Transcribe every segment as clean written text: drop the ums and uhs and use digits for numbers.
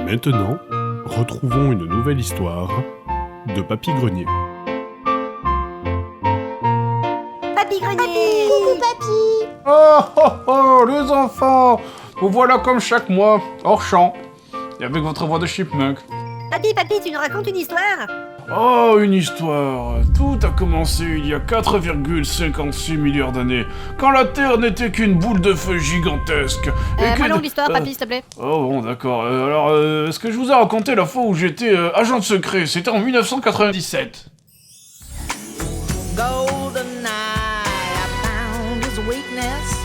Maintenant, retrouvons une nouvelle histoire de Papy Grenier. Papy Grenier! Coucou papy! Oh oh oh, les enfants! Vous voilà comme chaque mois, hors champ, et avec votre voix de chipmunk. Papy, tu nous racontes une histoire? Oh, une histoire! Tout a commencé il y a 4,56 milliards d'années, quand la Terre n'était qu'une boule de feu gigantesque. Moins longue l'histoire, papy, s'il te plaît. Oh bon, d'accord. Alors, ce que je vous ai raconté la fois où j'étais agent de secret, c'était en 1997. GoldenEye, I found his weakness.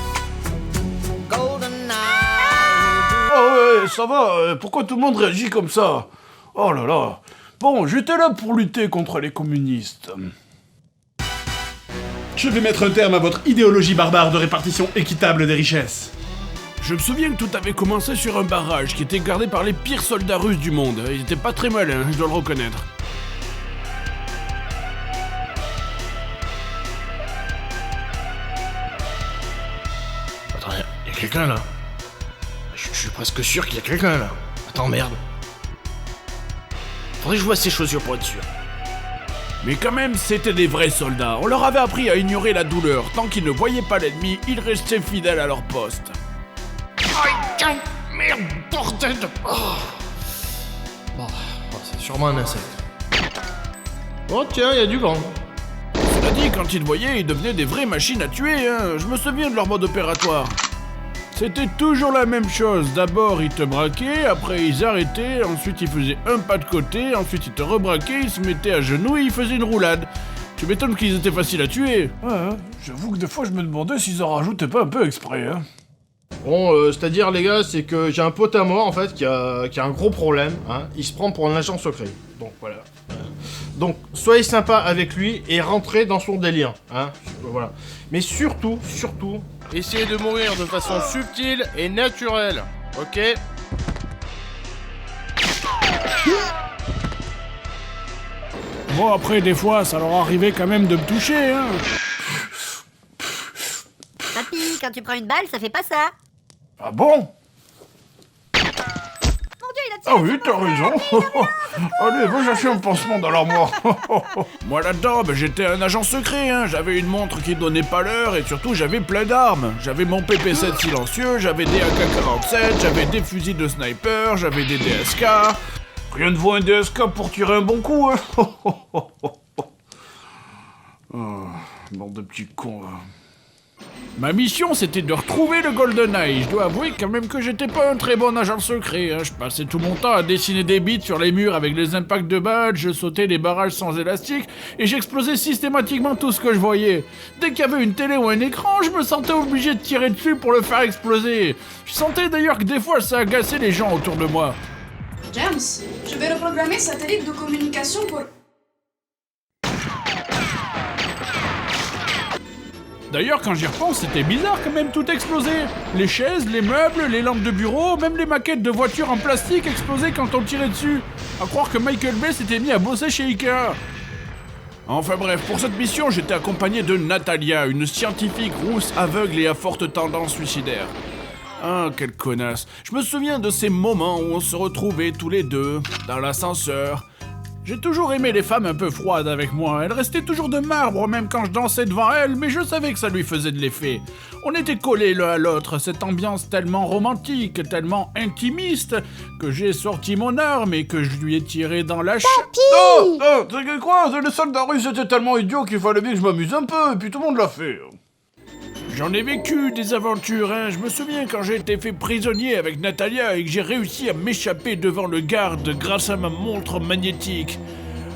GoldenEye. Oh ouais, ça va, pourquoi tout le monde réagit comme ça? Oh là là. Bon, j'étais là pour lutter contre les communistes. Je vais mettre un terme à votre idéologie barbare de répartition équitable des richesses. Je me souviens que tout avait commencé sur un barrage qui était gardé par les pires soldats russes du monde. Ils étaient pas très malins, je dois le reconnaître. Attends, y'a quelqu'un là. Je suis presque sûr qu'il y a quelqu'un là. Attends, merde. Faudrait que je vois ces chaussures pour être sûr. Mais quand même, c'était des vrais soldats. On leur avait appris à ignorer la douleur. Tant qu'ils ne voyaient pas l'ennemi, ils restaient fidèles à leur poste. Aïe, tiens, merde, bordel de... Bon, c'est sûrement un insecte. Oh tiens, y'a du vent. Cela dit, quand ils voyaient, ils devenaient des vraies machines à tuer, hein. Je me souviens de leur mode opératoire. C'était toujours la même chose. D'abord, ils te braquaient, après ils arrêtaient, ensuite ils faisaient un pas de côté, ensuite ils te rebraquaient, ils se mettaient à genoux et ils faisaient une roulade. Tu m'étonnes qu'ils étaient faciles à tuer. Ouais, j'avoue que des fois je me demandais s'ils en rajoutaient pas un peu exprès, hein. Bon, c'est-à-dire les gars, c'est que j'ai un pote à moi en fait qui a un gros problème, hein. Il se prend pour un agent secret. Donc voilà. Donc soyez sympa avec lui et rentrez dans son délire, hein. Voilà. Mais surtout, essayez de mourir de façon subtile et naturelle, ok? Bon, après, des fois, ça leur arrivait quand même de me toucher, hein. Papy, quand tu prends une balle, ça fait pas ça. Ah bon? Mon Dieu, il a tiré. Ah oui, t'as raison. Allez, va chercher un pansement dans l'armoire. Moi là-dedans, j'étais un agent secret, hein. J'avais une montre qui donnait pas l'heure et surtout j'avais plein d'armes. J'avais mon PP7 silencieux, j'avais des AK-47, j'avais des fusils de sniper, j'avais des DSK. Rien ne vaut un DSK pour tirer un bon coup, hein. Bande de petits cons, hein. Ma mission, c'était de retrouver le GoldenEye. Je dois avouer quand même que j'étais pas un très bon agent secret, hein. Je passais tout mon temps à dessiner des bits sur les murs avec les impacts de balles, je sautais des barrages sans élastique, et j'explosais systématiquement tout ce que je voyais. Dès qu'il y avait une télé ou un écran, je me sentais obligé de tirer dessus pour le faire exploser. Je sentais d'ailleurs que des fois ça agaçait les gens autour de moi. James, je vais reprogrammer satellite de communication pour... D'ailleurs, quand j'y repense, c'était bizarre quand même, tout explosait. Les chaises, les meubles, les lampes de bureau, même les maquettes de voitures en plastique explosaient quand on tirait dessus. À croire que Michael Bay s'était mis à bosser chez Ikea. Enfin bref, pour cette mission, j'étais accompagné de Natalia, une scientifique rousse aveugle et à forte tendance suicidaire. Ah, quelle connasse. Je me souviens de ces moments où on se retrouvait tous les deux, dans l'ascenseur. J'ai toujours aimé les femmes un peu froides avec moi. Elle restait toujours de marbre, même quand je dansais devant elle, mais je savais que ça lui faisait de l'effet. On était collés l'un à l'autre, cette ambiance tellement romantique, tellement intimiste, que j'ai sorti mon arme et que je lui ai tiré dans la Oh, tu sais quoi? Les soldats russes étaient tellement idiots qu'il fallait bien que je m'amuse un peu, et puis tout le monde l'a fait. J'en ai vécu des aventures, hein. Je me souviens quand j'ai été fait prisonnier avec Natalia et que j'ai réussi à m'échapper devant le garde grâce à ma montre magnétique.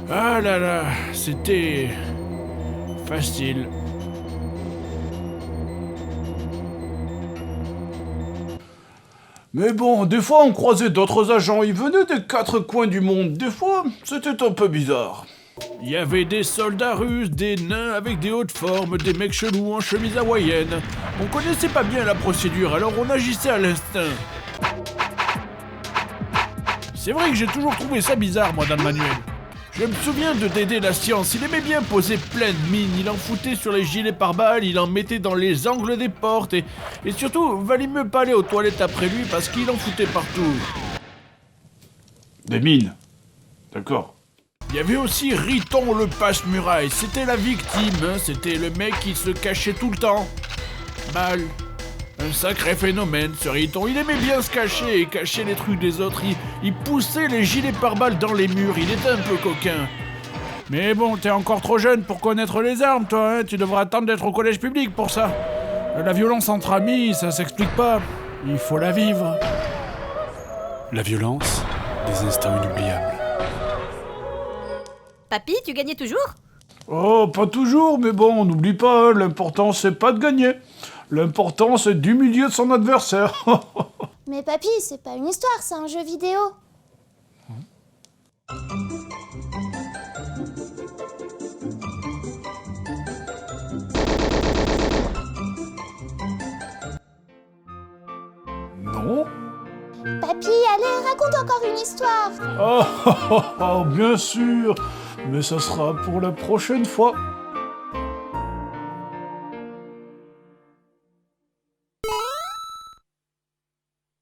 Ah là là, c'était... facile. Mais bon, des fois on croisait d'autres agents, ils venaient des quatre coins du monde. Des fois, c'était un peu bizarre. Il y avait des soldats russes, des nains avec des hautes formes, des mecs chelous en chemise hawaïenne. On connaissait pas bien la procédure, alors on agissait à l'instinct. C'est vrai que j'ai toujours trouvé ça bizarre, moi, dans le manuel. Je me souviens de Dédé la science, il aimait bien poser plein de mines, il en foutait sur les gilets pare-balles, il en mettait dans les angles des portes, et surtout, valait mieux pas aller aux toilettes après lui parce qu'il en foutait partout. Des mines. D'accord. Il y avait aussi Riton le passe-muraille, c'était la victime, hein, c'était le mec qui se cachait tout le temps. Mal. Un sacré phénomène, ce Riton. Il aimait bien se cacher et cacher les trucs des autres. Il poussait les gilets pare-balles dans les murs, il était un peu coquin. Mais bon, t'es encore trop jeune pour connaître les armes, toi, hein. Tu devras attendre d'être au collège public pour ça. La violence entre amis, ça s'explique pas. Il faut la vivre. La violence, des instants inoubliables. Papy, tu gagnais toujours? Oh, pas toujours, mais bon, n'oublie pas, hein, l'important c'est pas de gagner. L'important c'est d'humilier son adversaire. Mais papy, c'est pas une histoire, c'est un jeu vidéo. Non? Papy, allez, raconte encore une histoire. Oh, bien sûr, mais ça sera pour la prochaine fois.